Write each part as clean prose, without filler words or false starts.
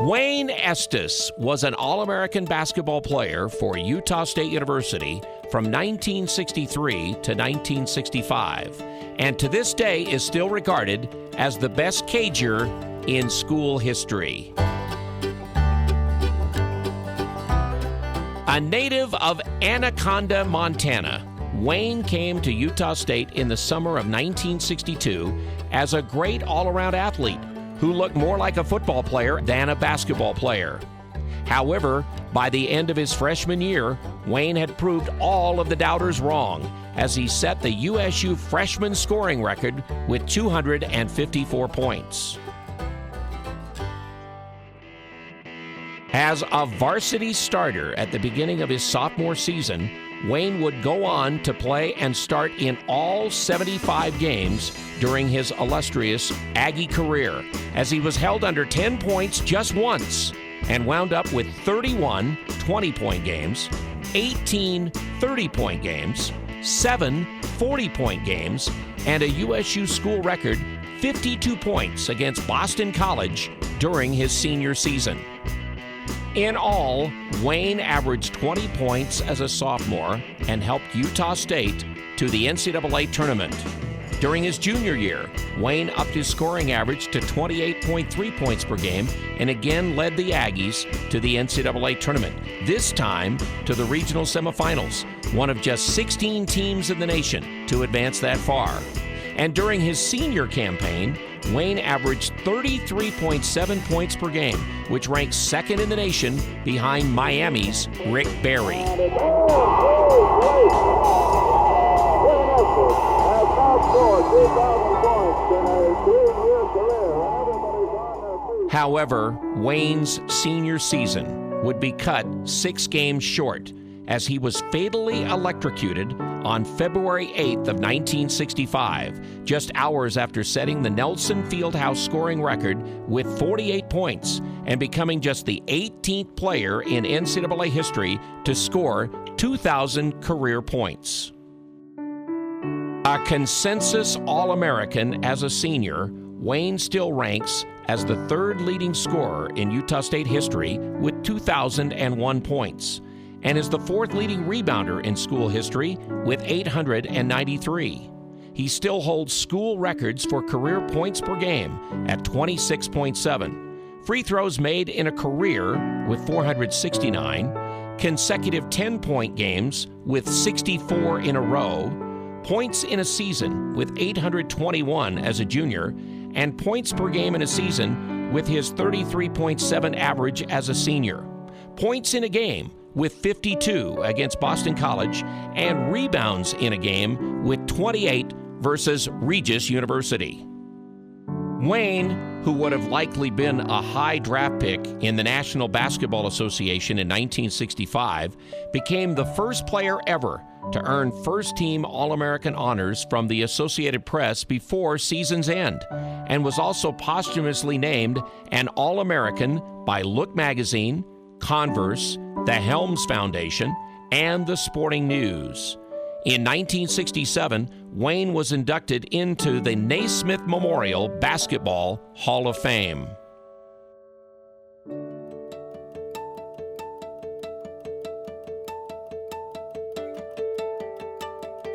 Wayne Estes was an All-American basketball player for Utah State University from 1963 to 1965, and to this day is still regarded as the best Cager in school history. A native of Anaconda, Montana, Wayne came to Utah State in the summer of 1962 as a great all-around athlete who looked more like a football player than a basketball player. However, by the end of his freshman year, Wayne had proved all of the doubters wrong as he set the USU freshman scoring record with 254 points. As a varsity starter at the beginning of his sophomore season, Wayne would go on to play and start in all 75 games during his illustrious Aggie career, as he was held under 10 points just once and wound up with 31 20-point games, 18 30-point games, 7 40-point games, and a USU school record 52 points against Boston College during his senior season. In all, Wayne averaged 20 points as a sophomore and helped Utah State to the NCAA tournament. During his junior year, Wayne upped his scoring average to 28.3 points per game and again led the Aggies to the NCAA tournament, this time to the regional semifinals, one of just 16 teams in the nation to advance that far. And during his senior campaign, Wayne averaged 33.7 points per game, which ranks second in the nation behind Miami's Rick Barry. However, Wayne's senior season would be cut 6 games short as he was fatally electrocuted on February 8th of 1965, just hours after setting the Nelson Fieldhouse scoring record with 48 points and becoming just the 18th player in NCAA history to score 2,000 career points. A consensus All-American as a senior, Wayne still ranks as the third leading scorer in Utah State history with 2,001 points, and is the fourth leading rebounder in school history with 893. He still holds school records for career points per game at 26.7, free throws made in a career with 469, consecutive 10-point games with 64 in a row, points in a season with 821 as a junior, and points per game in a season with his 33.7 average as a senior. Points in a game with 52 against Boston College, and rebounds in a game with 28 versus Regis University. Wayne, who would have likely been a high draft pick in the National Basketball Association in 1965, became the first player ever to earn first-team All-American honors from the Associated Press before season's end, and was also posthumously named an All-American by Look Magazine, Converse, the Helms Foundation, and the Sporting News. In 1967, Wayne was inducted into the Naismith Memorial Basketball Hall of Fame.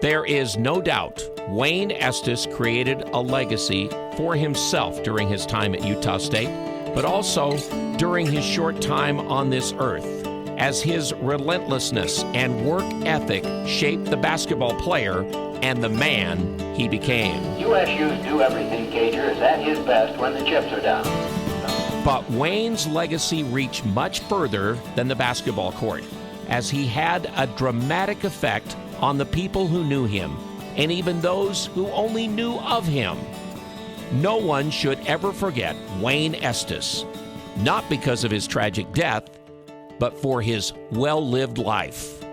There is no doubt Wayne Estes created a legacy for himself during his time at Utah State, but also during his short time on this earth, as his relentlessness and work ethic shaped the basketball player and the man he became. USU's do everything Cager is at his best when the chips are down. But Wayne's legacy reached much further than the basketball court, as he had a dramatic effect on the people who knew him, and even those who only knew of him. No one should ever forget Wayne Estes, not because of his tragic death, but for his well-lived life.